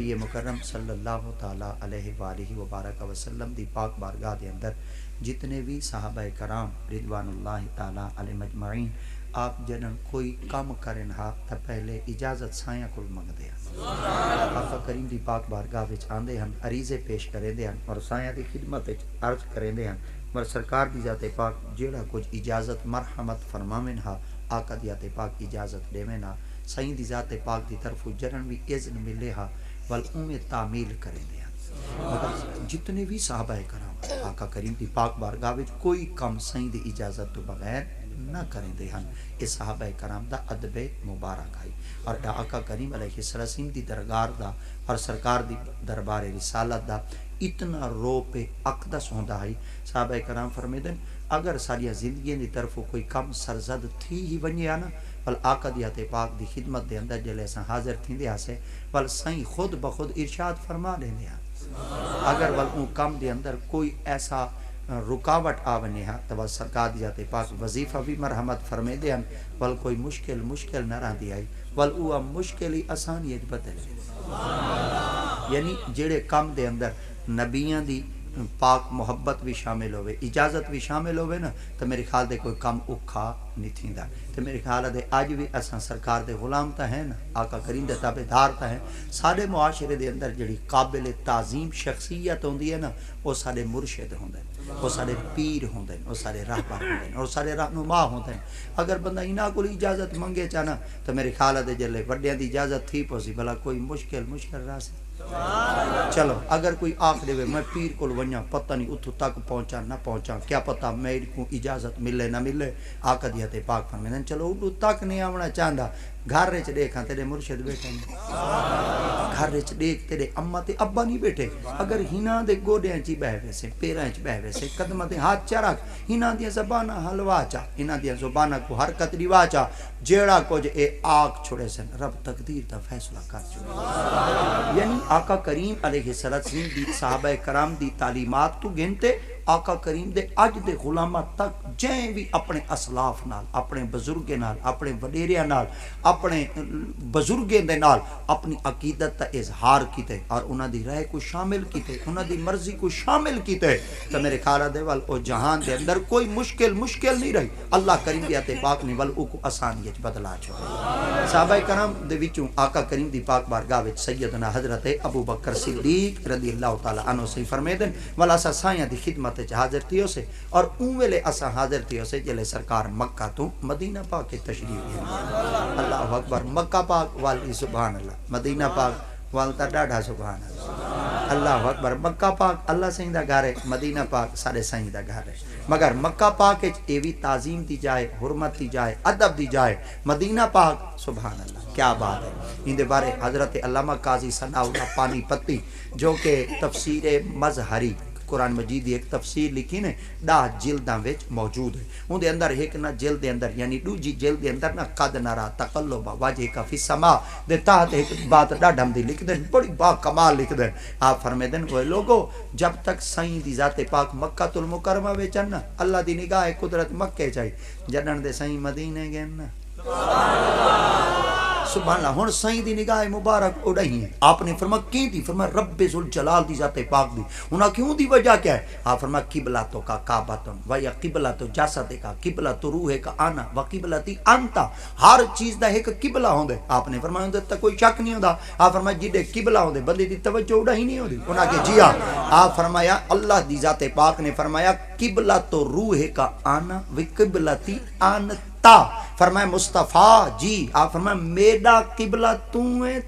نبی مکرم صلی اللہ تعالی علیہ وآلہ وبارک وسلم دی پاک بارگاہ دے اندر جتنے بھی صحابہ کرام رضوان اللہ تعالی علیہ مجمعین آپ جنن کوئی کام کرن ہا تا پہلے اجازت سایاں کول منگدے ہیں، آقا کریم دی پاک بارگاہ وچ آندے ہن، عریضے پیش کریندے ہن اور سایاں دی خدمت وچ عرض کریندے ہن، مر سرکار دی ذات پاک جیڑا کچھ اجازت مرحمت فرماویں ہا آقا دی ذات پاک اجازت دیویں نا، سائیں دی ذات پاک دی طرف جنن بھی اذن ملے ہا ول اویں تعمیل کریندے ہن۔ مگر جتنے بھی صحابہ کرام آقا کریم دی پاک بارگاہ وچ کوئی کم سائیں دی اجازت تو بغیر نہ کریں دے ہن، اس صحابہ کرام دا ادب مبارک ہے اور آقا کریم علیہ السلام دی درگاہ دا اور سرکار دی دربار رسالت دا اتنا رو پہ اقدس ہوندا ہے۔ صحابہ کرام فرمیدن اگر ساری زندگی دی طرف کوئی کم سرزد تھی ہی ونجے نا ول آقا دی ذات پاک دی خدمت دے اندر جلے اساں حاضر تھیندے ہاسے ول سائیں خود بخود ارشاد فرما لیندے ہاں، اگر ول اون کم دے اندر کوئی ایسا رکاوٹ آونے ہاں تو سرکار دی ذات پاک وظیفہ بھی مرحمت فرمے دے ہن ول کوئی مشکل نہ رہ دی آئی ول او مشکل ہی آسانیت بدل یعنی جڑے کم دے اندر نبیاں دی پاک محبت بھی شامل ہوئے، اجازت بھی شامل ہوئے نا تو میرے خیال دے کوئی کم اوکھا نہیں تھیندا۔ تو میرے خیال دے آج بھی اساں سرکار دے غلام تا ہیں نا، آقا کریم دے تابعدار تا ہیں، سارے معاشرے دے اندر جڑی قابل تعظیم شخصیت ہوندی ہے نا وہ سارے مرشد ہوندے ہیں، وہ سارے پیر ہوندے ہیں، وہ سارے راہبر ہوندے ہیں اور سارے رہنما ہوندے ہیں۔ اگر بندہ انہاں کول اجازت منگے چانا تو میرے خیال دے جلے وڈیاں دی اجازت تھی پوسی بھلا کوئی مشکل راہ سے چلو اگر کوئی آخ دے میں پیر کو ونیا پتہ نہیں اتھو تک پہنچا نہ پہنچا، کیا پتہ میری کو اجازت ملے نہ ملے، آقا دی ذات پاک فرمائیں چلو اتھو تک نہیں آونا چاہندا، گھر وچ دیکھاں تیرے مرشد بیٹھے ہیں، گھر وچ دیکھ تیرے اما تے ابا نہیں بیٹھے، اگر ہنا دے گوڈیاں چ بیٹھ ویسے پیراں چ بیٹھ ویسے قدماں تے ہاتھ چ رکھ، ہنا دی زباناں حلوا چا، ہنا دی زباناں کو حرکت روا چا، جیڑا کچھ اے آگ چھوڑے سن رب تقدیر دا فیصلہ کر چھوڑے۔ یعنی آقا کریم علیہ السلام دی صحابہ کرام دی تعلیمات تو گنتے آقا کریم دے اج دے غلامہ تک جیں بھی اپنے اسلاف نال، اپنے بزرگے نال، اپنے وڈیریاں نال، اپنے بزرگے دے نال اپنی عقیدت تا اظہار کیتے اور انہاں دی رائے کو شامل کیتے، انہاں دی مرضی کو شامل کیتے تو میرے خیال دے ول او جہان دے اندر کوئی مشکل نہیں رہی، اللہ کریم دی ذات پاک نے ول او کو آسانیت بدلا چھوڑا۔ صحابہ کرام دے وچوں آقا کریم دی پاک بارگاہ وچ سیدنا حضرت ابو بکر صدیق رضی اللہ تعالی عنہ سے فرمیدن والا اسا سایاں دی خدمت وچ حاضر تھیو سے اور اون ویلے اسا حاضر تھیو سے جلے سرکار مکہ تو مدینہ پاک کے تشریف لے اللہ اکبر، مکہ پاک والی سبحان اللہ، مدینہ پاک والتا ڈاڈھا سبحان اللہ، اللہ اکبر، مکہ پاک اللہ سائیں دا گھر ہے، مدینہ پاک سارے سائیں دا گھر ہے، مگر مکہ پاک وچ اے وی تعظیم دی جائے، حرمت دی جائے، ادب دی جائے، مدینہ پاک سبحان اللہ کیا بات ہے۔ ان دے بارے حضرت علامہ قاضی ثناء اللہ پانی پتی جو کہ تفسیر مظہری قرآن مجید دی ایک تفسیر لکھی نے 10 جلداں وچ موجود ہے، ان دے اندر ایک نہ جلد دے اندر یعنی دوجی جلد دے اندر نہ قد نرا تقلب وجہ کا فی السماء دے تحت ایک بات ڈاڈھم دی لکھ دین، بڑی با کمال لکھ دین، آپ فرمیدن وہ لوگو جب تک سائیں دی ذات پاک مکہ المکرمہ وچ نا اللہ دی نگاہ قدرت مکے چاہی جنن دے سائیں مدینے گئے نا سبحان اللہ، ہن سائیں دی نگاہ مبارک اڑائی ہے، آپ نے فرمایا کی دی، فرمایا رب ذوالجلال دی ذات پاک دی، انہاں کیوں دی وجہ کیا ہے، آپ فرمایا قبلۃ کا کعبۃ و یا قبلۃ جسد کا قبلۃ روح کا انا و قبلتی انت، ہر چیز دا ایک قبلہ ہوندا ہے، آپ نے فرمایا اندر تے کوئی شک نہیں ہوندا، آپ فرمایا جڑے قبلہ ہوندے بندے دی توجہ اڑائی نہیں ہوندی، انہاں کہ جی ہاں، آپ فرمایا اللہ دی ذات پاک نے فرمایا قبلۃ روح کا انا و قبلتی انت، فرمایا مصطفیٰ جی، آپ فرمایا میرا قبلہ تو ہے،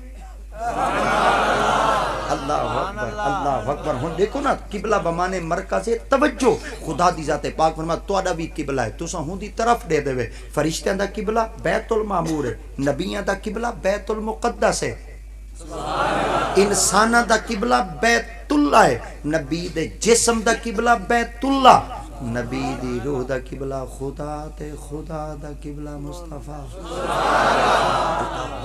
اللہ اکبر، ہن دیکھو نا قبلہ بمانے مرکز ہے توجہ، خدا دی ذات پاک فرمایا تہاڈا بھی قبلہ ہے، تساں ہوں دی طرف دے دے، فرشتیاں دا قبلہ بیت المعمور ہے، نبیاں دا قبلہ بیت المقدس ہے، انساناں دا قبلہ بیت اللہ ہے، نبی دے جسم دا قبلہ بیت اللہ، نبی دی روح دا قبلہ خدا تے خدا دا قبلہ مصطفیٰ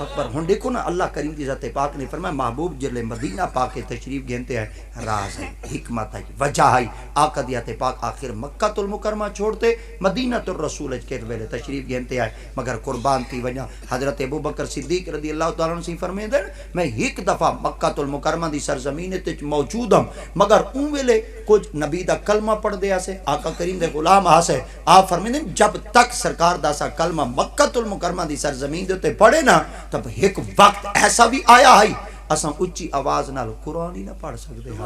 اکبر. ہن دیکھو نا اللہ کریم دی ذات پاک نے فرمایا محبوب جلے مدینہ پاک کے تشریف گھنتے ہیں راز ہے حکمت ہے وجہ ہے آقا دی ذات پاک آخر مکہ المکرمہ چھوڑتے مدینہ الرسول کے ویلے تشریف گھنتے ہیں مگر قربان تھی وجہ حضرت ابوبکر صدیق رضی اللہ تعالیٰ عنہ سے فرمائے دیں میں ایک دفعہ مکہ المکرمہ دی سرزمین تے موجود ہوں مگر اون ویلے کچھ نبی دا کلمہ پڑھ دیا سے آقا کریم دے غلام آسے آپ فرمائے دیں جب تک سرکار دا سا کلمہ مکہ المکرمہ دی سرزمین دے پڑھے نا تب ایک وقت ایسا بھی آیا ہے اساں اچھی آواز نال قرآن ہی نہ پڑھ سکتے ہیں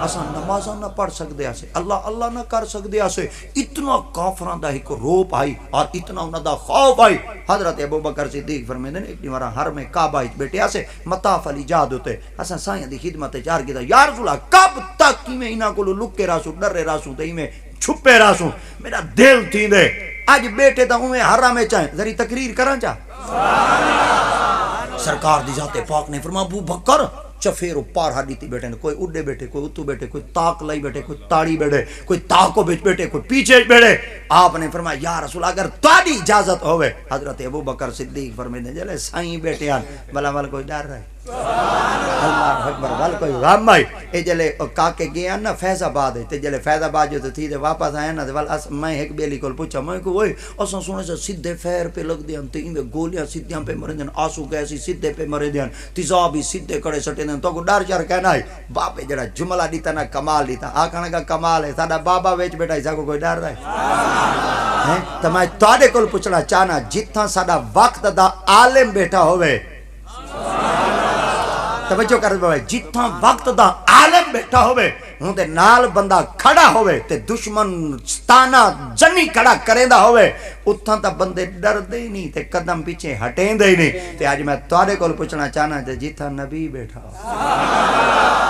اساں نمازاں نہ پڑھ سکتے ہیں اللہ اللہ نہ کر سکتے ہیں اتنا کافران دا ایک روپ آئی اور اتنا انہاں دا خوف آئی حضرت ابوبکر صدیق فرمیندے نے ایک دیوارا حرم کعبہ وچ بیٹھے اسے مطاف علی جاد ہوتے اساں سائیں دی خدمت چار کیتا یا رسول اللہ کب تک میں انہاں کو لکے راسوں ڈرے راسوں تے میں چھپے راسوں میرا دل تھی دے اج بیٹھے تا میں حرم وچ چاہیں ذری تقریر کراں چا سرکار دی ذات پاک نے فرمایا ابو بکر چفیرو پار ہڈیتی بیٹھے کوئی اڈے بیٹھے کوئی اتو بیٹھے کوئی تاک لائی بیٹھے کوئی تاڑی بیٹھے کوئی تاکو بیٹھ بیٹھے کوئی پیچھے بیٹھے آپ نے فرمایا یا رسول اگر تاری اجازت ہوئے حضرت ابو بکر صدیق فرمائے جلے سائیں بیٹھے ہیں بلا والا کوئی ڈر رہے اللہ اکبر والا کوئی غم آئی اے جلے کاکے گئے ہیں نا فیض آباد ہے جلے فیض آباد جو تھی دے واپس آئے نا میں ایک بیلی کو پوچھا میں کو وہی اساں سونے سے سدھے فیر پہ لگ دیں تے ان گولیاں سدھیاں پہ مرے دیں آسو گیسی سدھے پہ مرے دیں تیزابی سدھے کڑے سٹے دیں تو کو ڈر چار کہنا ہے باپے جڑا جملہ دیتا نا کمال دیتا آکھانا کا کمال ہے ساڑا بابا ویچ بیٹا ایسا کو کوئی ڈر رہا ہے تو میں تواڈے کول پوچھنا چاہنا جتھاں ساڑا وقت دا عالم بیٹھا ہوئے توجہ کر دے جتھاں وقت دا عالم بیٹھا ہوئے ہوں دے نال بندہ کھڑا ہوئے تے دشمن ستانہ جنی کھڑا کریندہ ہوئے اتھاں تا بندے ڈر دے نہیں تے قدم پیچھے ہٹیں دے نہیں تے آج میں تواڈے کول پوچھنا چاہنا تے جتھاں نبی بیٹھا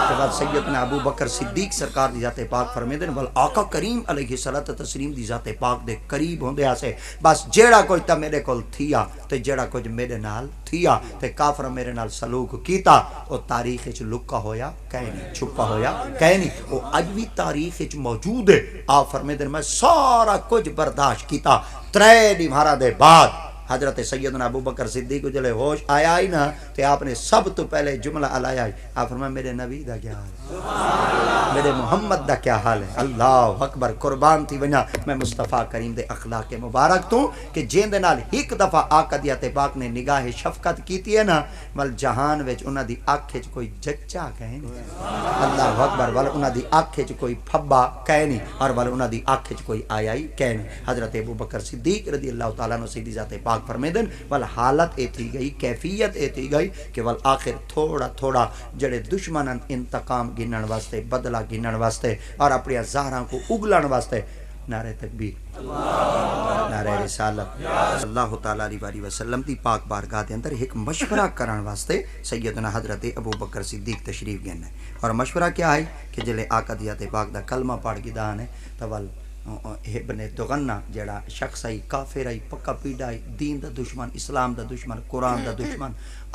کے بعد سیدنا ابو بکر صدیق سرکار دی ذات پاک فرمیندے ول آقا کریم علیہ الصلوۃ والتسلیم دی ذات پاک دے قریب ہوندے آسے بس جیڑا کوئی تا میرے کول تھیا تے جیڑا کچھ میرے نال تھیا تے کافر میرے نال سلوک کیتا او تاریخ وچ لکا ہویا کہیں نہیں چھپا ہویا کہیں نہیں وہ اج بھی تاریخ وچ موجود ہے آپ فرمیندے میں سارا کچھ برداشت کیتا 3 دیوارا دے بعد حضرت سیدنا ابو بکر صدیق کو جلے ہوش آیا ہی نا تے آپ نے سب تو پہلے جملہ علایا آپ فرمایا میرے نبی دا کیا حال ہے میرے محمد دا کیا حال ہے اللہ اکبر قربان تھی وجہ میں مصطفیٰ کریم دے اخلاق مبارک تو کہ جین دے نال ایک دفعہ آقا دی ذات پاک نے نگاہ شفقت کیتی ہے نا ول جہان وچ انہاں دی اکھ وچ کوئی جچا کہیں نہیں اللہ اکبر ول انہاں دی اکھ وچ کوئی پھبا کہیں نہیں اور ول انہاں دی اکھ وچ کوئی آیا ہی کہیں نہیں حضرت ابو بکر صدیق رضی اللہ تعالیٰ عنہ سیدی ذات پاک فرمیدن ول حالت اے تھی گئی کیفیت اے تھی گئی کہ ول آخر تھوڑا تھوڑا جڑے دشمنن انتقام گنن واسطے بدلہ گنن واسطے اور اپنی زہراں کو اگلن واسطے نعرہ تکبیر نعرہ رسالت اللہ تعالیٰ علیہ وسلم دی پاک بارگاہ دے اندر ایک مشورہ کرن واسطے سیدنا حضرت ابو بکر صدیق تشریف گئے ہیں اور مشورہ کیا ہے کہ جلے آقا دی ذات پاک دا کلمہ پڑھ کے دان ہے تو ول ابن دغنہ جڑا شخص ہے کافر ہے پکا پیڑا ہے دین دا دشمن اسلام دا دشمن قرآن دا دشمن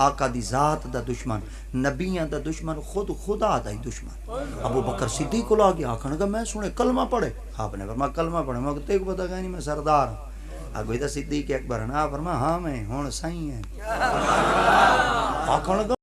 آقا دی ذات دا دشمن نبیاں دا دشمن خود خدا دا دشمن ابو بکر صدیق کو لا گیا آخر میں سنے کلمہ پڑھے آپ نے فرمایا کلمہ پڑھے میں کہتے کو پتا کہ نہیں میں سردار ہوں اگوی دا صدیق اکبر نا فرمایا ہاں میں ہون سائیں ہیں آخر